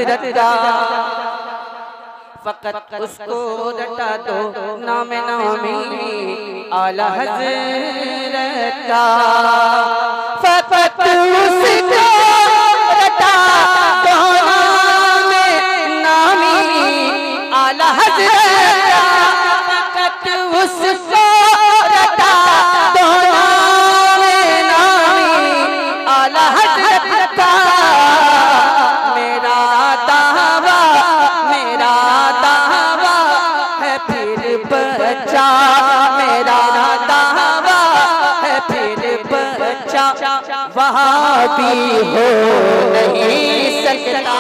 हजरत का, फकत उसको रटा दो नाम नामी आला हजरत का, फकत उसको रटा दो नाम नामी आला हजरत का, फकत उसको रटा दो नाम नामी आला हजरत का। मेरा दावा है फिर बच्चा, मेरा दावा है फिर बच्चा, वहाँ भी हो नहीं सकता।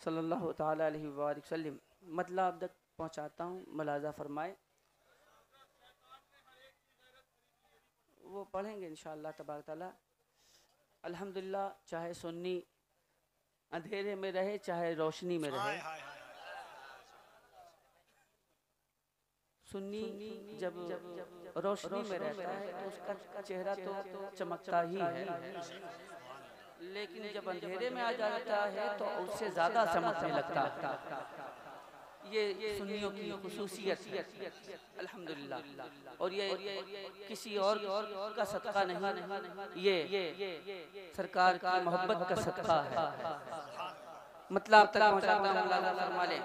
सल्लल्लाहु ताला अलैहि वसल्लम। मतलब अब तक पहुँचाता हूँ, मुलाजा फरमाए। वो पढ़ेंगे इंशाअल्लाह तबारक ताला। अल्हम्दुलिल्लाह, चाहे सुन्नी अंधेरे में रहे चाहे रोशनी में रहे, सुन्नी जब रोशनी में रहता है तो उसका चेहरा तो चमकता ही है, लेकिन जब अंधेरे में आ जाता है तो उससे ज़्यादा चमकने लगता है। ये सुन्नियों की खुसूसियत है अल्हम्दुलिल्लाह। और ये किसी और का सदका नहीं, ये सरकार की मोहब्बत का सदका है। मतलब तक पहुंचाता हूं, मुलाजा फरमा ले।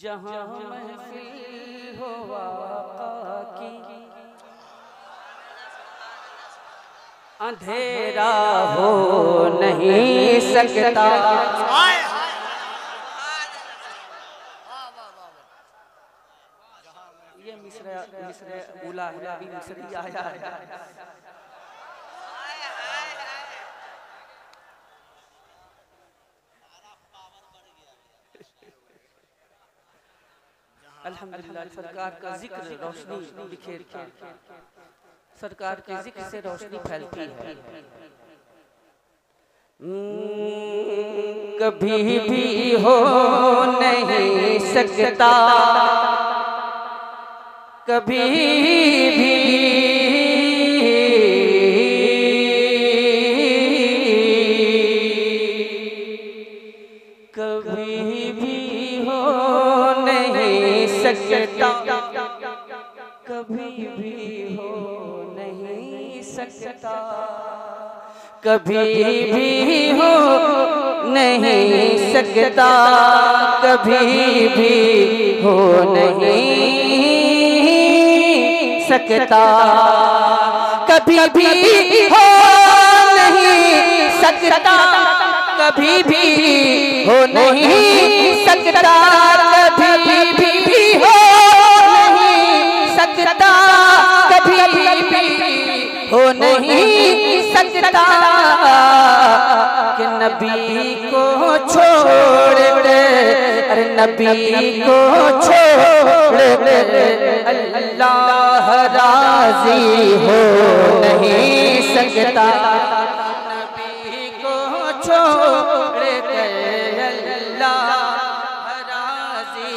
जहाँ महफिल हो आका की, अंधेरा हो नहीं सकता। ये मिस्र उला है, अभी मिस्री आया है। अल्हम्दुलिल्लाह, सरकार का जिक्र रोशनी बिखेर के, सरकार के जिक्र से रोशनी फैलती है। कभी भी हो नहीं सकता, कभी भी सकता, कभी भी हो नहीं सकता, कभी भी हो नहीं सकता, कभी भी हो नहीं सकता, कभी भी हो नहीं सकता, कभी भी हो नहीं सकता, कभी भी हो नहीं सकता, कभी भी हो नहीं सकता, कि नबी को छोड़ दे, अरे नबी को छोड़ दे, अल्लाह राजी हो नहीं सकता, नबी को छोड़ दे, अल्लाह राजी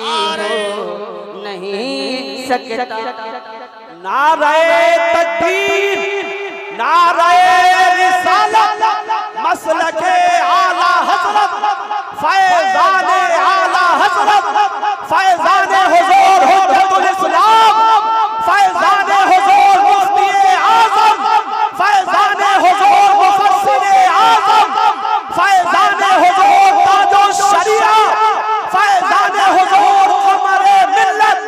हो नहीं सकता। नारे तकबीर, नारे रिसालत, मसलके आला हजरत, फैज़ाने आला हजरत, फैज़ाने हुज़ूर हुज्जतुल इस्लाम, फैज़ाने हुज़ूर मुफ्ती आज़म, फैज़ाने हुज़ूर मुफस्सिर आज़म, फैज़ाने हुज़ूर ताजुश शरिया, फैज़ाने हुज़ूर क़मरे मिल्लत,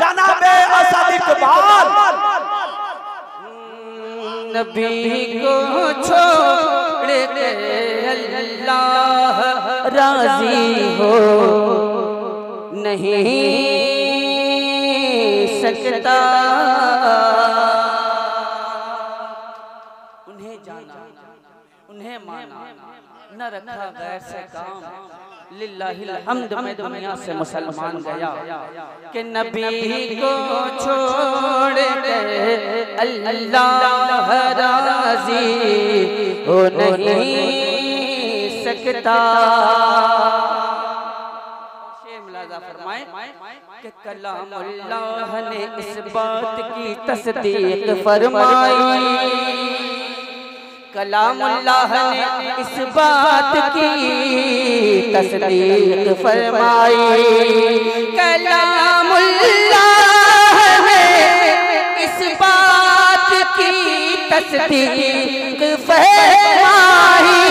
जनाबे असद इक़बाल। नबी को छोड़ दे, अल्लाह राजी हो नहीं सकता। उन्हें जाना, उन्हें माना, न रखा गैर से काम, लिल्लाहिल हम्द मैं दुनिया से मुसलमान गया कि नबी को छोड़ कर अल्लाह राजी हो नहीं सकता। शेर मुलाजा फरमाए कि कलामुल्लाह ने इस बात की तस्दीक फरमाई, कलामुल्लाह ने इस बात की तस्दीक फरमाई, कलामुल्लाह ने इस बात की तस्दीक फरमाई,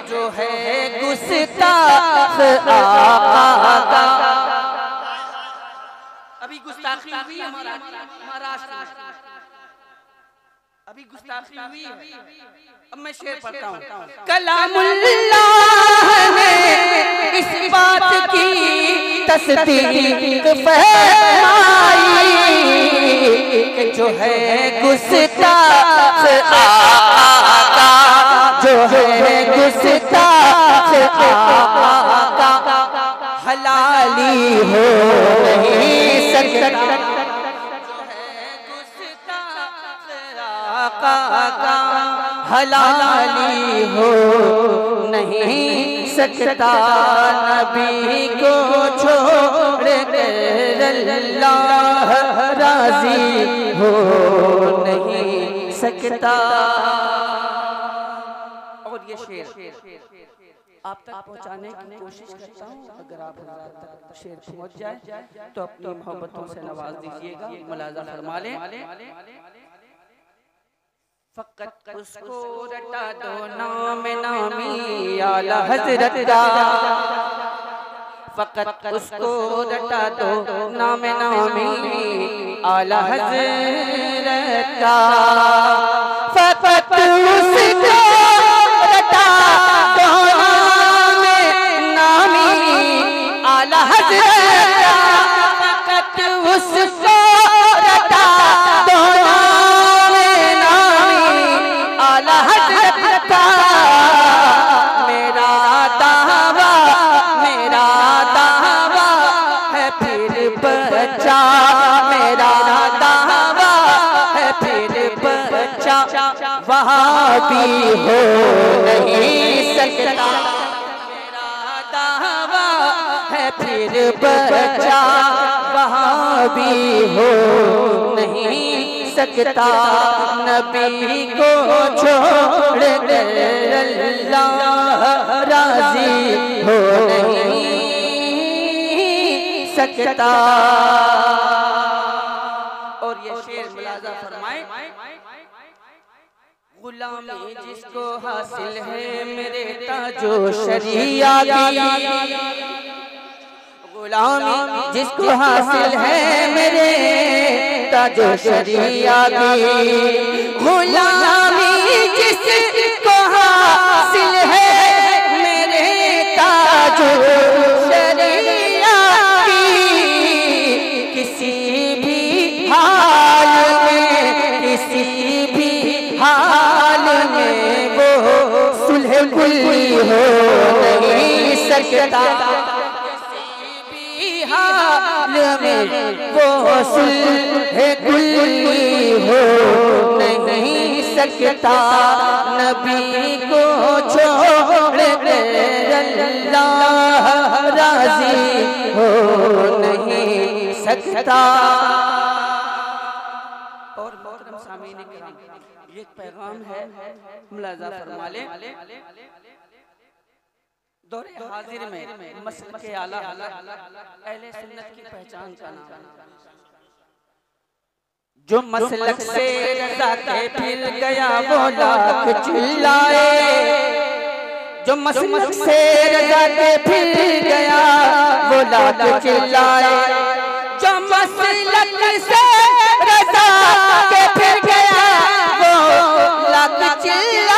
जो है गुस्ताख आका। अभी गुस्ताखी हुई महाराष्ट्र में, अभी गुस्ताखी हुई। अब मैं शेर पढ़ता हूँ। कलामुल्लाह ने इस बात की तस्दीक फरमाई कि जो है गुस्ताख आका, जो है गुस्ताख आका हलाली हो नहीं सकता, हलाली हो नहीं सकता। नबी को छोड़ कर अल्लाह राजी हो नहीं सकता। और ये शेर आप तक पहुंचाने की कोशिश करता हूँ, अगर आप तक शेर पहुंच जाए तो अपनी मोहब्बतों से नवाज दीजिएगा। मुलाजा फरमा लें। फकत उसको रटा दो नाम नामी आला हज़रत का, फकत उसको रटा दो नाम नामी आला हज़रत का, फकत उसको रटा दो नाम नामी आला हज़रत का, फकत उसको रटा दो बच्चा, मेरा दावा है फिर बच्चा, वहाबी हो नहीं सकता। मेरा दावा है फिर बच्चा, वहाबी हो नहीं सकता। नबी को छोड़ कर अल्लाह राजी हो नहीं सकता। और ये शेर मुलाजा फरमाए, गुलामी जिसको हासिल है मेरे ताजो शरिया की, गुलामी जिसको हासिल है मेरे ताजो शरिया की, गुलामी जिसको हासिल है मेरे ताजो शरिया की, किसी भी हाल में, किसी भी हाल में वो सुलह कुल्ली हो नहीं सकता। हाल में वो सुलह कुल्ली हो नहीं सकता। नबी को छोड़ कर अल्लाह राजी हो नहीं सकता। और मोहतरम सामीन किराम, ये पैगाम है, मुलाजा फरमा ले। दौरे हाजिर में मसलक के आला अहले सुन्नत की पहचान का नाम, जो मसलक से रज़ा के फिर गया वो लाख चिल्लाए, जो मसलक से रज़ा के फिर गया वो लाख चिल्लाए, जो मसलक से रज़ा के फिर गया वो लाख चिल्लाए।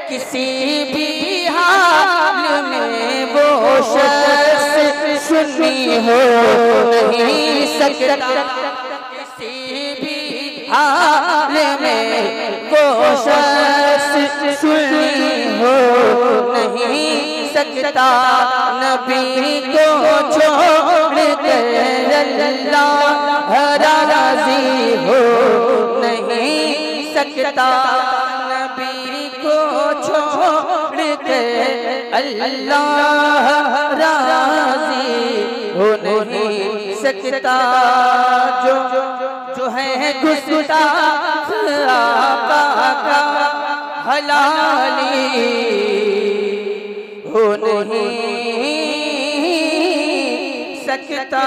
किसी भी हाल में वो शख्स सुन्नी हो नहीं सकता। किसी भी हाल में वो शख्स सुन्नी हो नहीं सकता नबी को छोड़ कर अल्लाह राजी हो नहीं सकता नबी को छोड़ कर अल्लाह राजी हो नहीं सकता। जो है गुस्ताख आका का हलाली हो नहीं सकता।